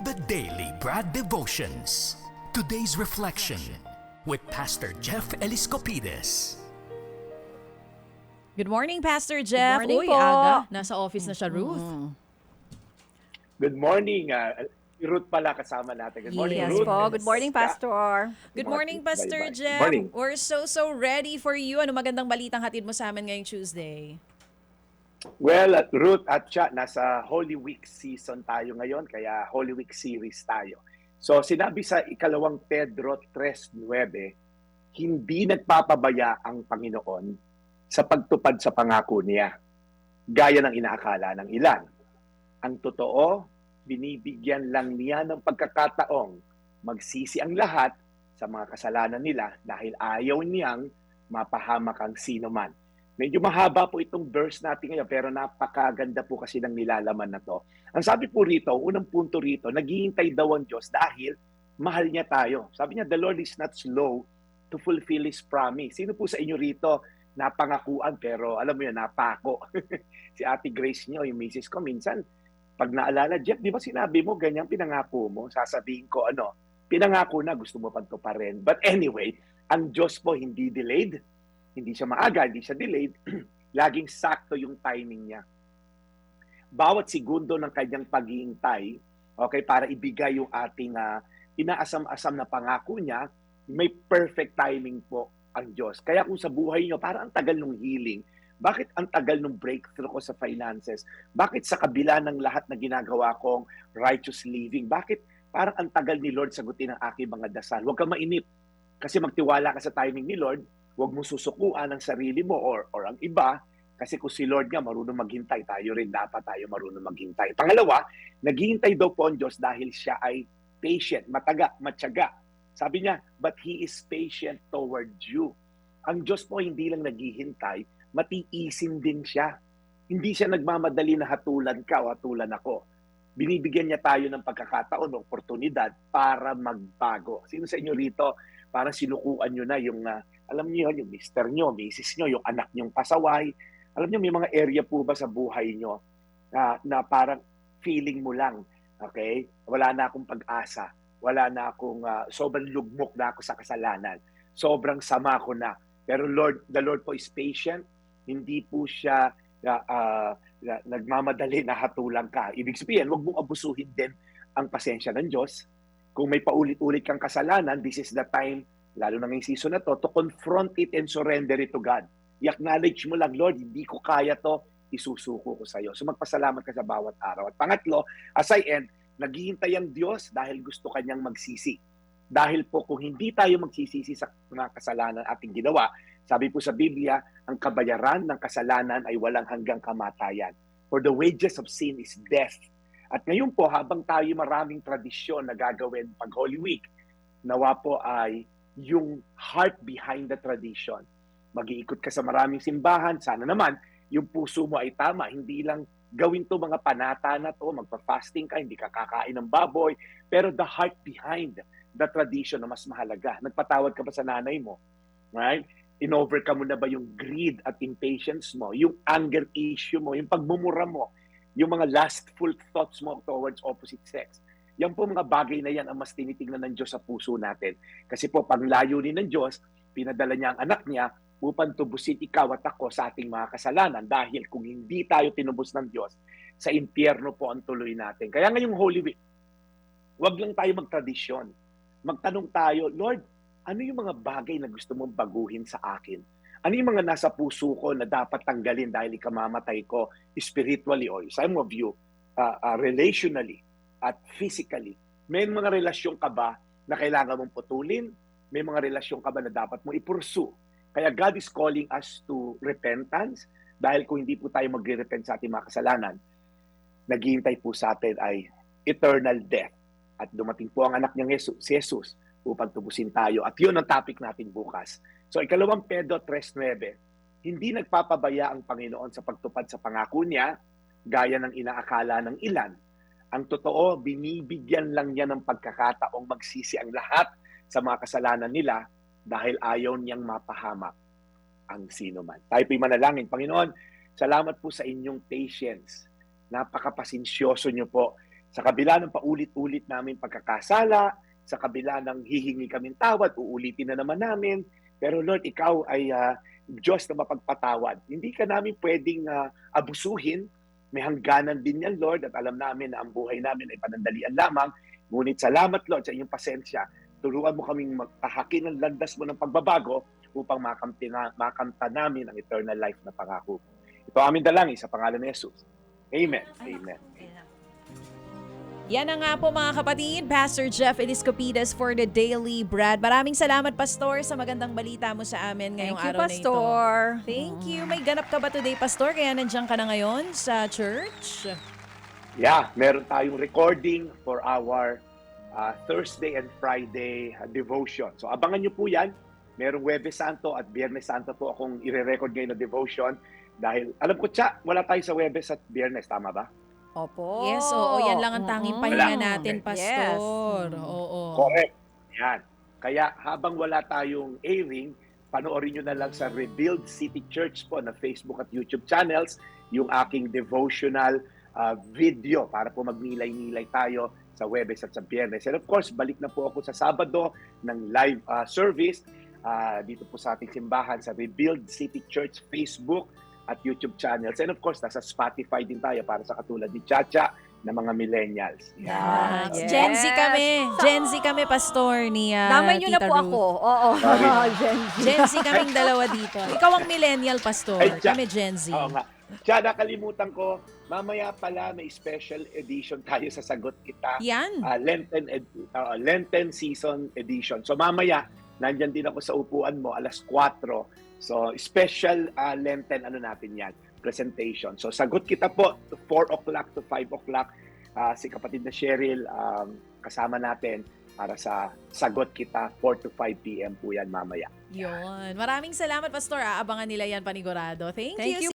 The Daily Brad Devotions. Today's reflection with Pastor Jeff Eliscopides. Good morning, Pastor Jeff. Good morning Uy, po. aga. Nasa office na siya, Ruth. Good morning. Si Ruth pala kasama natin. Good morning, Yes Ruth. po. Good morning, Pastor. Good morning, Pastor Bye-bye. Jeff. Morning. We're so ready for you. Ano magandang balitang hatid mo sa amin ngayong Tuesday? Well, at Ruth at Cha, nasa Holy Week season tayo ngayon, kaya Holy Week series tayo. So sinabi sa ikalawang Pedro 3:9, hindi nagpapabaya ang Panginoon sa pagtupad sa pangako niya, gaya ng inaakala ng ilan. Ang totoo, binibigyan lang niya ng pagkakataong magsisi ang lahat sa mga kasalanan nila dahil ayaw niyang mapahamak ang sino man. Medyo mahaba po itong verse natin ngayon pero napakaganda po kasi ng nilalaman na to. Ang sabi po rito, unang punto rito, naghihintay daw ang Diyos dahil mahal niya tayo. Sabi niya, the Lord is not slow to fulfill His promise. Sino po sa inyo rito napangakuan pero alam mo yun, napako? Si Ate Grace niyo, yung misis ko, minsan, pag naalala, Jeff, di ba sinabi mo, ganyan pinangako mo? Sasabihin ko, pinangako na, gusto mo pag pa rin. But anyway, ang Diyos po hindi delayed, hindi siya maaga, hindi siya delayed, laging sakto yung timing niya. Bawat segundo ng kanyang paghihintay, okay, para ibigay yung ating inaasam-asam na pangako niya, may perfect timing po ang Diyos. Kaya kung sa buhay niyo, parang ang tagal ng healing, bakit ang tagal ng breakthrough ko sa finances? Bakit sa kabila ng lahat na ginagawa kong righteous living? Bakit parang ang tagal ni Lord sagutin ang aking mga dasal? Huwag kang mainip. Kasi magtiwala ka sa timing ni Lord, huwag mo susukuan ang sarili mo or ang iba. Kasi kung si Lord nga marunong maghintay, tayo rin dapat tayo marunong maghintay. Pangalawa, naghihintay daw po ang Diyos dahil siya ay patient, matyaga. Sabi niya, but He is patient toward you. Ang Diyos po hindi lang naghihintay, matiisin din siya. Hindi siya nagmamadali na hatulan ka o hatulan ako. Binibigyan niya tayo ng pagkakataon o oportunidad para magbago. Sino sa inyo rito, parang sinukuan nyo na yung, alam niyo, yung mister nyo, misis nyo, yung anak nyong pasaway. Alam niyo, may mga area po ba sa buhay nyo na parang feeling mo lang, okay? Wala na akong pag-asa. Wala na akong, sobrang lugmok na ako sa kasalanan. Sobrang sama ko na. Pero the Lord po is patient. Hindi po siya nagmamadali na hatulang ka. Ibig sabihin, huwag mong abusuhin din ang pasensya ng Diyos. Kung may paulit-ulit kang kasalanan, this is the time, lalo na ngayong season na to confront it and surrender it to God. I-acknowledge mo lang, Lord, hindi ko kaya to, isusuko ko sa iyo. So magpasalamat ka sa bawat araw. At pangatlo, as I end, naghihintay ang Diyos dahil gusto kanyang magsisi. Dahil po kung hindi tayo magsisisi sa mga kasalanan ating ginawa, sabi po sa Biblia, ang kabayaran ng kasalanan ay walang hanggang kamatayan. For the wages of sin is death. At ngayon po, habang tayo maraming tradisyon na gagawin pag Holy Week, nawa po ay yung heart behind the tradition. Mag-iikot ka sa maraming simbahan, sana naman yung puso mo ay tama. Hindi lang gawin to mga panata na to, magpa-fasting ka, hindi ka kakain ng baboy, pero the heart behind the tradition na mas mahalaga. Nagpatawad ka ba sa nanay mo? Right? In-overcome mo na ba yung greed at impatience mo, yung anger issue mo, yung pagmumura mo, yung mga lustful thoughts mo towards opposite sex. Yan po mga bagay na yan ang mas tinitingnan ng Diyos sa puso natin. Kasi po, panglayunin ng Diyos, pinadala niya ang anak niya upang tubusin ikaw at ako sa ating mga kasalanan. Dahil kung hindi tayo tinubos ng Diyos, sa impyerno po ang tuloy natin. Kaya ngayong Holy Week, huwag lang tayo magtradisyon. Magtanong tayo, Lord, ano yung mga bagay na gusto mong baguhin sa akin? Ano yung mga nasa puso ko na dapat tanggalin dahil ikamamatay ko spiritually or some of you, relationally at physically? May mga relasyon ka ba na kailangan mong putulin? May mga relasyon ka ba na dapat mo i-pursue? Kaya God is calling us to repentance dahil kung hindi po tayo magre-repent sa ating mga kasalanan, naghihintay po sa atin ay eternal death. At dumating po ang anak niyang si Jesus upang tubusin tayo. At yun ang topic natin bukas. So, ikalawang Pedro 3:9, hindi nagpapabaya ang Panginoon sa pagtupad sa pangako niya, gaya ng inaakala ng ilan. Ang totoo, binibigyan lang niya ng pagkakataong magsisi ang lahat sa mga kasalanan nila dahil ayaw niyang mapahamak ang sino man. Tayo po'y manalangin. Panginoon, salamat po sa inyong patience. Napakapasensyoso niyo po Sa kabila ng paulit-ulit namin pagkakasala, sa kabila ng hihingi kaming tawad, uulitin na naman namin. Pero Lord, ikaw ay Diyos na mapagpatawad. Hindi ka namin pwedeng abusuhin. May hangganan din yan, Lord, at alam namin na ang buhay namin ay panandalian lamang. Ngunit salamat, Lord, sa iyong pasensya. Turuan mo kaming magtahakin ng landas mo ng pagbabago upang makamta namin ang eternal life na pangako. Ito aming dalangin sa pangalan ni Jesus. Amen. Amen. Yan na nga po mga kapatid, Pastor Jeff Eliscopides for the Daily Bread. Maraming salamat, Pastor, sa magandang balita mo sa amin ngayong Thank you, araw na ito. Pastor. Thank you. May ganap ka ba today, Pastor? Kaya nandiyan ka na ngayon sa church? Yeah, meron tayong recording for our Thursday and Friday devotion. So abangan nyo po yan. Merong Huwebes Santo at Biyernes Santo po akong ire-record ngayon na devotion. Dahil, alam ko, wala tayo sa Huwebes at Biyernes, tama ba? Opo. Yes, oo. Yan lang ang tanging pahinga natin, Okay. Pastor. Yes. Oo. Correct. Yan. Kaya habang wala tayong airing, panoorin nyo na lang sa Rebuild City Church po na Facebook at YouTube channels yung aking devotional video para po magnilay-nilay tayo sa Huwebes at sa Biyernes. And of course, balik na po ako sa Sabado ng live service dito po sa ating simbahan sa Rebuild City Church Facebook at YouTube channels. And of course, nasa Spotify din tayo para sa katulad ni Chacha na mga millennials. Yan. Yes. Gen Z kami. Gen Z kami, Pastor, ni Damay nyo na Tita po Ruth. ako. Oo. Sorry. Gen Z. Gen Z kaming dalawa dito. Ikaw ang millennial, Pastor. Ay, Kami Gen Z. Oo nga. Cha, nakalimutan ko, mamaya pala may special edition tayo sa Sagot Kita. Yan. Lenten season edition. So mamaya, nandyan din ako sa upuan mo, alas 4. So special Lenten, natin yan, presentation. So Sagot Kita po, 4 o'clock to 5 o'clock. Si kapatid na Cheryl, kasama natin para sa Sagot Kita, 4 to 5 p.m. po yan mamaya. Yun. Maraming salamat, Pastor. Aabangan nila yan panigurado. Thank Thank you. you,